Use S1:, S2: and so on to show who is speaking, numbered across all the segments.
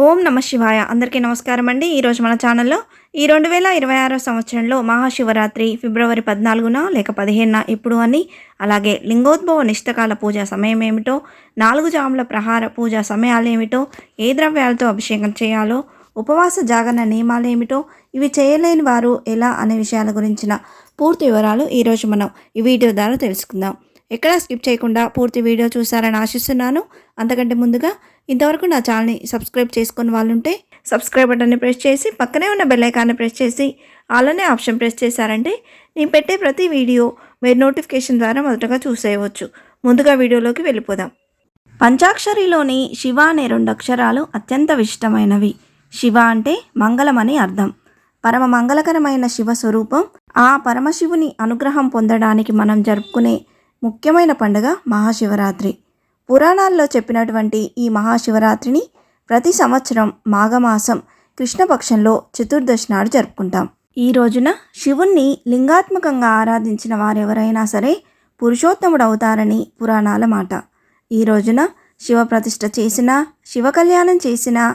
S1: ఓం నమ శివాయ. అందరికీ నమస్కారం అండి. ఈరోజు మన ఛానల్లో ఈ 2026 సంవత్సరంలో మహాశివరాత్రి ఫిబ్రవరి 14న లేక 15న ఎప్పుడు అని, అలాగే లింగోద్భవ నిష్టకాల పూజ సమయం ఏమిటో, 4 జాముల ప్రహార పూజ సమయాలు ఏమిటో, ఏ ద్రవ్యాలతో అభిషేకం చేయాలో, ఉపవాస జాగరణ నియమాలు ఏమిటో, ఇవి చేయలేని వారు ఎలా అనే విషయాల గురించిన పూర్తి వివరాలు ఈరోజు మనం ఈ వీడియో ద్వారా తెలుసుకుందాం. ఎక్కడా స్కిప్ చేయకుండా పూర్తి వీడియో చూసారని ఆశిస్తున్నాను. అంతకంటే ముందుగా ఇంతవరకు నా ఛానల్ని సబ్స్క్రైబ్ చేసుకుని వాళ్ళుంటే సబ్స్క్రైబ్ బటన్ని ప్రెస్ చేసి పక్కనే ఉన్న బెల్ ఐకాన్ని ప్రెస్ చేసి ఆల్ ఆప్షన్ ప్రెస్ చేశారంటే నేను పెట్టే ప్రతి వీడియో మీరు నోటిఫికేషన్ ద్వారా మొదటగా చూసేయవచ్చు. ముందుగా వీడియోలోకి వెళ్ళిపోదాం. పంచాక్షరిలోని శివ అనే 2 అక్షరాలు అత్యంత ఇష్టమైనవి. శివ అంటే మంగళం అని అర్థం. పరమ మంగళకరమైన శివ స్వరూపం. ఆ పరమశివుని అనుగ్రహం పొందడానికి మనం జరుపుకునే ముఖ్యమైన పండుగ మహాశివరాత్రి. పురాణాల్లో చెప్పినటువంటి ఈ మహాశివరాత్రిని ప్రతి సంవత్సరం మాఘమాసం కృష్ణపక్షంలో చతుర్దశి నాడు జరుపుకుంటాం. ఈ రోజున శివుణ్ణి లింగాత్మకంగా ఆరాధించిన వారెవరైనా సరే పురుషోత్తముడవుతారని పురాణాల మాట. ఈ రోజున శివ ప్రతిష్ఠ చేసినా, శివ కళ్యాణం చేసినా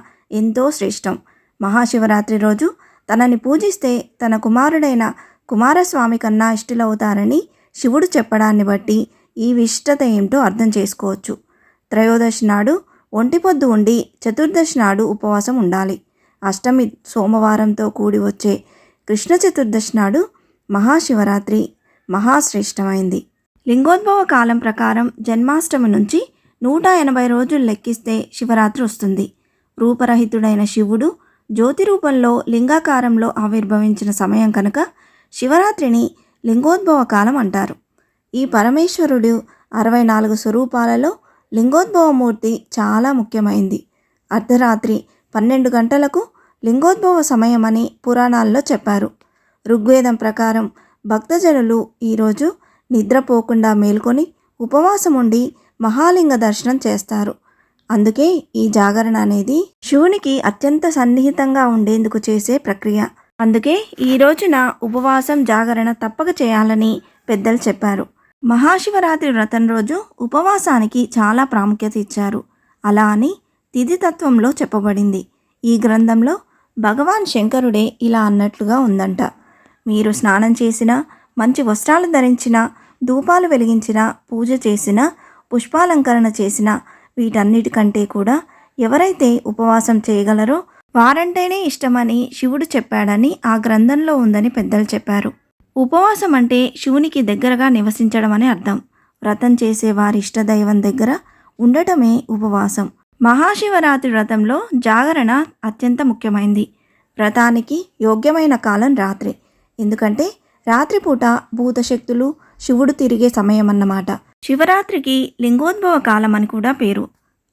S1: ఎంతో శ్రేష్టం. మహాశివరాత్రి రోజు తనని పూజిస్తే తన కుమారుడైన కుమారస్వామి కన్నా ఇష్టలవుతారని శివుడు చెప్పడాన్ని బట్టి ఈ విశిష్టత ఏమిటో అర్థం చేసుకోవచ్చు. త్రయోదశి నాడు ఒంటిపొద్దు ఉండి చతుర్దశి నాడు ఉపవాసం ఉండాలి. అష్టమి సోమవారంతో కూడి వచ్చే కృష్ణ చతుర్దశి నాడు మహాశివరాత్రి మహాశ్రేష్టమైంది. లింగోద్భవ కాలం ప్రకారం జన్మాష్టమి నుంచి 180 రోజులు లెక్కిస్తే శివరాత్రి వస్తుంది. రూపరహితుడైన శివుడు జ్యోతి రూపంలో లింగాకారంలో ఆవిర్భవించిన సమయం కనుక శివరాత్రిని లింగోద్భవ కాలం అంటారు. ఈ పరమేశ్వరుడు 64 స్వరూపాలలో లింగోద్భవమూర్తి చాలా ముఖ్యమైంది. అర్ధరాత్రి 12 గంటలకు లింగోద్భవ సమయమని పురాణాల్లో చెప్పారు. ఋగ్వేదం ప్రకారం భక్తజనులు ఈరోజు నిద్రపోకుండా మేల్కొని ఉపవాసం ఉండి మహాలింగ దర్శనం చేస్తారు. అందుకే ఈ జాగరణ అనేది శివునికి అత్యంత సన్నిహితంగా ఉండేందుకు చేసే ప్రక్రియ. అందుకే ఈ రోజున ఉపవాసం జాగరణ తప్పక చేయాలని పెద్దలు చెప్పారు. మహాశివరాత్రి వ్రతం రోజు ఉపవాసానికి చాలా ప్రాముఖ్యత ఇచ్చారు. అలా అని తిథితత్వంలో చెప్పబడింది. ఈ గ్రంథంలో భగవాన్ శంకరుడే ఇలా అన్నట్లుగా ఉందంట. మీరు స్నానం చేసినా, మంచి వస్త్రాలు ధరించినా, ధూపాలు వెలిగించినా, పూజ చేసినా, పుష్పాలంకరణ చేసినా, వీటన్నిటికంటే కూడా ఎవరైతే ఉపవాసం చేయగలరో వారంటేనే ఇష్టమని శివుడు చెప్పాడని ఆ గ్రంథంలో ఉందని పెద్దలు చెప్పారు. ఉపవాసం అంటే శివునికి దగ్గరగా నివసించడం అని అర్థం. వ్రతం చేసే వారి ఇష్టదైవం దగ్గర ఉండటమే ఉపవాసం. మహాశివరాత్రి వ్రతంలో జాగరణ అత్యంత ముఖ్యమైంది. వ్రతానికి యోగ్యమైన కాలం రాత్రి. ఎందుకంటే రాత్రిపూట భూతశక్తులు శివుడు తిరిగే సమయం అన్నమాట. శివరాత్రికి లింగోద్భవ కాలం అని కూడా పేరు.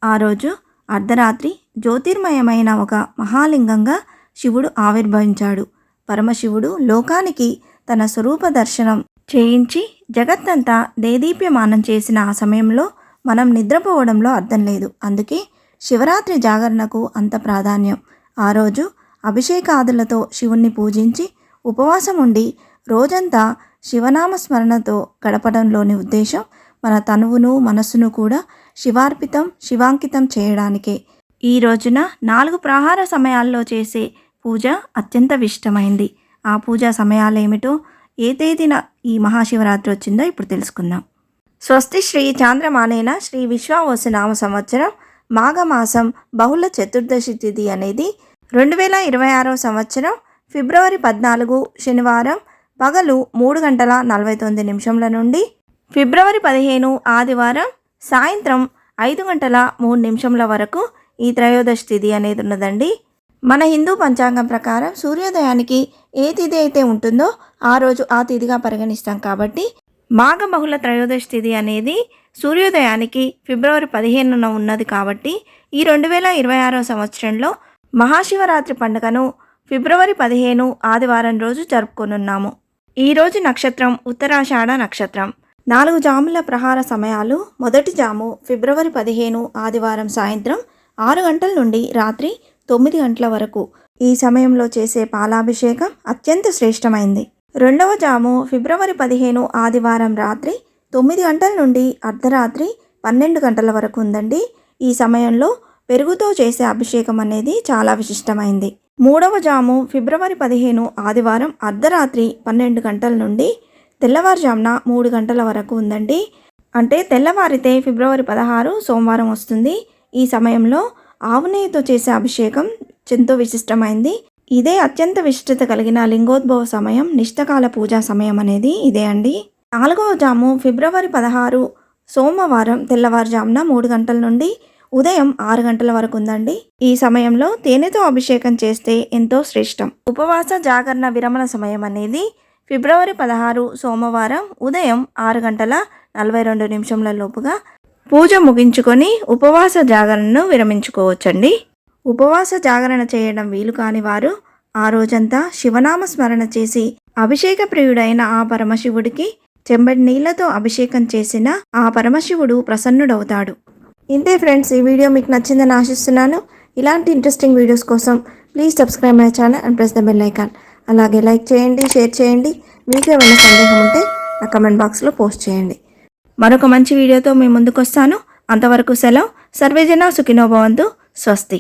S1: ఆ రోజు అర్ధరాత్రి జ్యోతిర్మయమైన ఒక మహాలింగంగా శివుడు ఆవిర్భవించాడు. పరమశివుడు లోకానికి తన స్వరూప దర్శనం చేయించి జగత్తంతా దేదీప్యమానం చేసిన ఆ సమయంలో మనం నిద్రపోవడంలో అర్థం లేదు. అందుకే శివరాత్రి జాగరణకు అంత ప్రాధాన్యం. ఆ రోజు అభిషేకాదులతో శివుణ్ణి పూజించి ఉపవాసం ఉండి రోజంతా శివనామ స్మరణతో గడపడంలోని ఉద్దేశం మన తనువును మనస్సును కూడా శివార్పితం శివాంకితం చేయడానికే. ఈ రోజున 4 ప్రహార సమయాల్లో చేసే పూజ అత్యంత ఇష్టమైంది. ఆ పూజా సమయాలేమిటో, ఏ తేదీన ఈ మహాశివరాత్రి వచ్చిందో ఇప్పుడు తెలుసుకుందాం. స్వస్తి శ్రీ చాంద్రమానేన శ్రీ విశ్వావసు నామ సంవత్సరం మాఘమాసం బహుళ చతుర్దశి తిథి అనేది 2026 సంవత్సరం ఫిబ్రవరి 14 శనివారం పగలు 3:49 నుండి ఫిబ్రవరి 15 ఆదివారం సాయంత్రం 5:03 వరకు ఈ త్రయోదశి తిథి అనేది ఉన్నదండి. మన హిందూ పంచాంగం ప్రకారం సూర్యోదయానికి ఏ తిథి అయితే ఉంటుందో ఆ రోజు ఆ తిథిగా పరిగణిస్తాం. కాబట్టి మాఘ బహుళ త్రయోదశి తిథి అనేది సూర్యోదయానికి ఫిబ్రవరి 15న ఉన్నది. కాబట్టి ఈ 2026 సంవత్సరంలో మహాశివరాత్రి పండుగను ఫిబ్రవరి 15 ఆదివారం రోజు జరుపుకొనున్నాము. ఈరోజు నక్షత్రం ఉత్తరాషాఢ నక్షత్రం. 4 జాముల ప్రహార సమయాలు. మొదటి జాము ఫిబ్రవరి 15 ఆదివారం సాయంత్రం 6 గంటల నుండి రాత్రి 9 గంటల వరకు. ఈ సమయంలో చేసే పాలాభిషేకం అత్యంత శ్రేష్టమైంది. రెండవ జాము ఫిబ్రవరి 15 ఆదివారం రాత్రి 9 గంటల నుండి అర్ధరాత్రి 12 గంటల వరకు ఉందండి. ఈ సమయంలో పెరుగుతో చేసే అభిషేకం అనేది చాలా విశిష్టమైంది. మూడవ జాము ఫిబ్రవరి 15 ఆదివారం అర్ధరాత్రి 12 గంటల నుండి తెల్లవారుజామున 3 గంటల వరకు ఉందండి. అంటే తెల్లవారితే ఫిబ్రవరి 16 సోమవారం వస్తుంది. ఈ సమయంలో ఆవు నెయ్యితో చేసే అభిషేకం ఎంతో విశిష్టమైంది. ఇదే అత్యంత విశిష్టత కలిగిన లింగోద్భవ సమయం, నిష్టకాల పూజా సమయం అనేది ఇదే అండి. నాలుగవ జాము ఫిబ్రవరి 16 సోమవారం తెల్లవారుజామున 3 గంటల నుండి ఉదయం 6 గంటల వరకు ఉందండి. ఈ సమయంలో తేనెతో అభిషేకం చేస్తే ఎంతో శ్రేష్టం. ఉపవాస జాగరణ విరమణ సమయం అనేది ఫిబ్రవరి 16 సోమవారం ఉదయం 6 గంటల 42 నిమిషంల లోపుగా పూజ ముగించుకొని ఉపవాస జాగరణను విరమించుకోవచ్చండి. ఉపవాస జాగరణ చేయడం వీలు కాని వారు ఆ రోజంతా శివనామ స్మరణ చేసి అభిషేక ప్రియుడైన ఆ పరమశివుడికి చెంబడి నీళ్లతో అభిషేకం చేసిన ఆ పరమశివుడు ప్రసన్నుడవుతాడు. ఇంతే ఫ్రెండ్స్, ఈ వీడియో మీకు నచ్చిందని ఆశిస్తున్నాను. ఇలాంటి ఇంట్రెస్టింగ్ వీడియోస్ కోసం please subscribe my channel and press the bell icon. అలాగే లైక్ చేయండి, షేర్ చేయండి. మీకు ఏమైనా సందేహం ఉంటే నా కమెంట్ బాక్స్లో పోస్ట్ చేయండి. మరొక మంచి వీడియోతో మీ ముందుకు వస్తాను. అంతవరకు సెలవు. సర్వేజన సుఖినో భవంతు. స్వస్తి.